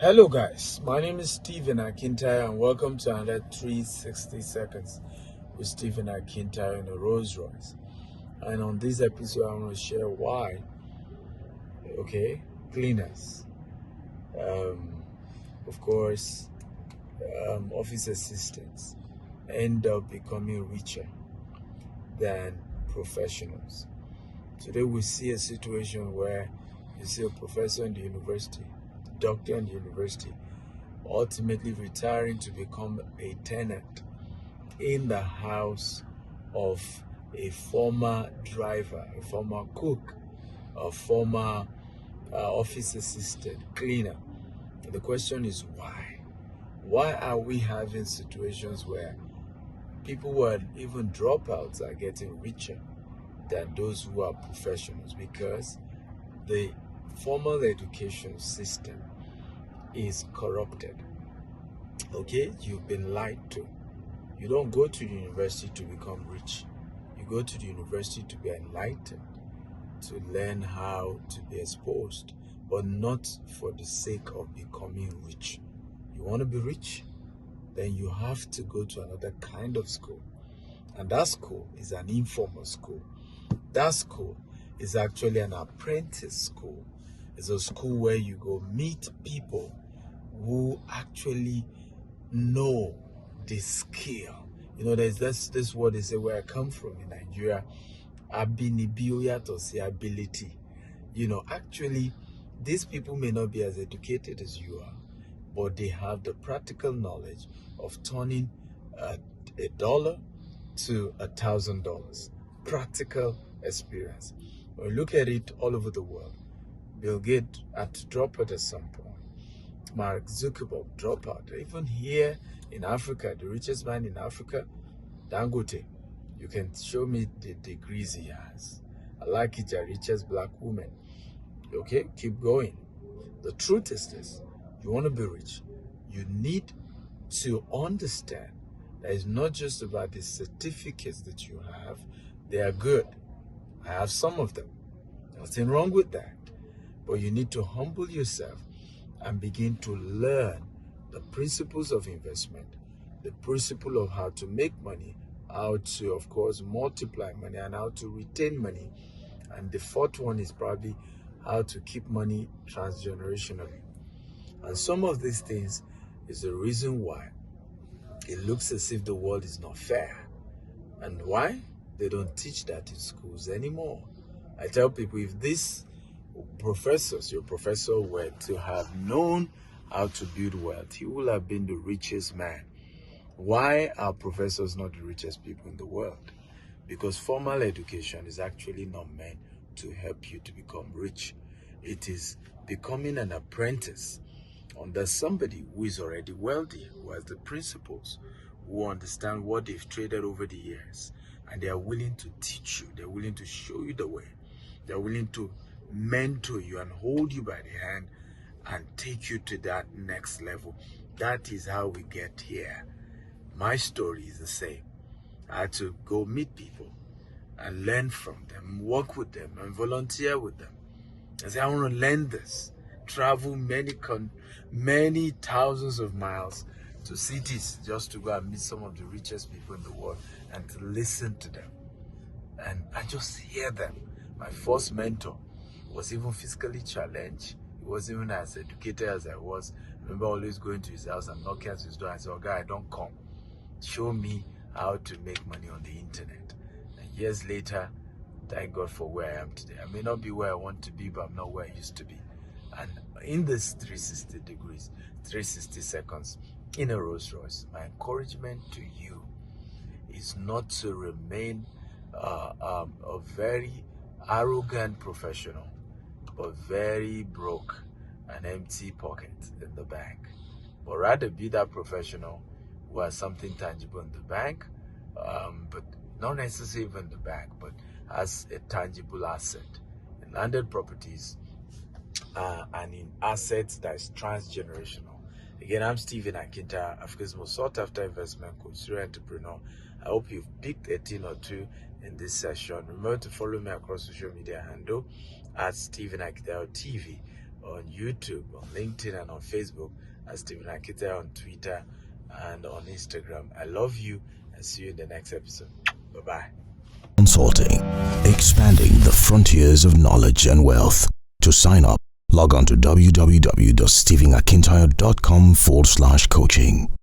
Hello guys, my name is Stephen Akintaya and welcome to another 360 Seconds with Stephen Akintaya in a Rolls Royce. And on this episode, I'm going to share why, cleaners, of course, office assistants end up becoming richer than professionals. Today we see a situation where you see a professor in the university, doctor in the university, ultimately retiring to become a tenant in the house of a former driver, a former cook, a former office assistant, cleaner. The question is why? Why are we having situations where people who are even dropouts are getting richer than those who are professionals? Because the formal education system is corrupted. Okay, you've been lied to. You don't go to the university to become rich. You go to the university to be enlightened, to learn how to be exposed, but not for the sake of becoming rich. You want to be rich? Then you have to go to another kind of school. And that school is an informal school. That school is actually an apprentice school. It's a school where you go meet people who actually know the skill. There's this word they say where I come from in Nigeria, abinibiya to say ability. Actually, these people may not be as educated as you are, but they have the practical knowledge of turning a dollar to $1,000. Practical experience. When you look at it all over the world, Bill Gates had to drop out at some point. Mark Zuckerberg drop out. Even here in Africa, the richest man in Africa, Dangote, you can show me the degrees he has. I like it, the richest black woman. Okay, keep going. The truth is this: you want to be rich, you need to understand that it's not just about the certificates that you have. They are good. I have some of them. Nothing wrong with that. But you need to humble yourself and begin to learn the principles of investment, the principle of how to make money, how to, of course, multiply money, and how to retain money. And the fourth one is probably how to keep money transgenerationally. And some of these things is the reason why it looks as if the world is not fair. And why? They don't teach that in schools anymore. I tell people, if your professor were to have known how to build wealth, he would have been the richest man. Why are professors not the richest people in the world? Because formal education is actually not meant to help you to become rich. It is becoming an apprentice under somebody who is already wealthy, who has the principles, who understand what they've traded over the years, and they are willing to teach you, they're willing to show you the way, they're willing to mentor you and hold you by the hand and take you to that next level. That is how we get here. My story is the same. I had to go meet people and learn from them, work with them, and volunteer with them. I say, I want to learn this. Travel many thousands of miles to cities just to go and meet some of the richest people in the world and to listen to them and just hear them. My first mentor was even physically challenged. He wasn't even as educated as I was. I remember always going to his house and knocking at his door and saying, "Oh, guy, don't come. Show me how to make money on the internet." And years later, thank God for where I am today. I may not be where I want to be, but I'm not where I used to be. And in this 360 seconds in a Rolls Royce, my encouragement to you is not to remain a very arrogant professional, but very broke and empty pocket in the bank. But rather be that professional who has something tangible in the bank, but not necessarily even the bank, but as a tangible asset in landed properties and in assets that is transgenerational. Again, I'm Stephen Akintaya, Africa's most sought after investment coach, serial entrepreneur. I hope you've picked a thing or two in this session. Remember to follow me across social media handle at Stephen Akintaya TV on YouTube, on LinkedIn, and on Facebook as Stephen Akintayo, on Twitter and on Instagram. I love you and see you in the next episode. Bye-bye. Consulting, expanding the frontiers of knowledge and wealth. To sign up, log on to www.stephenakintayo.com/coaching.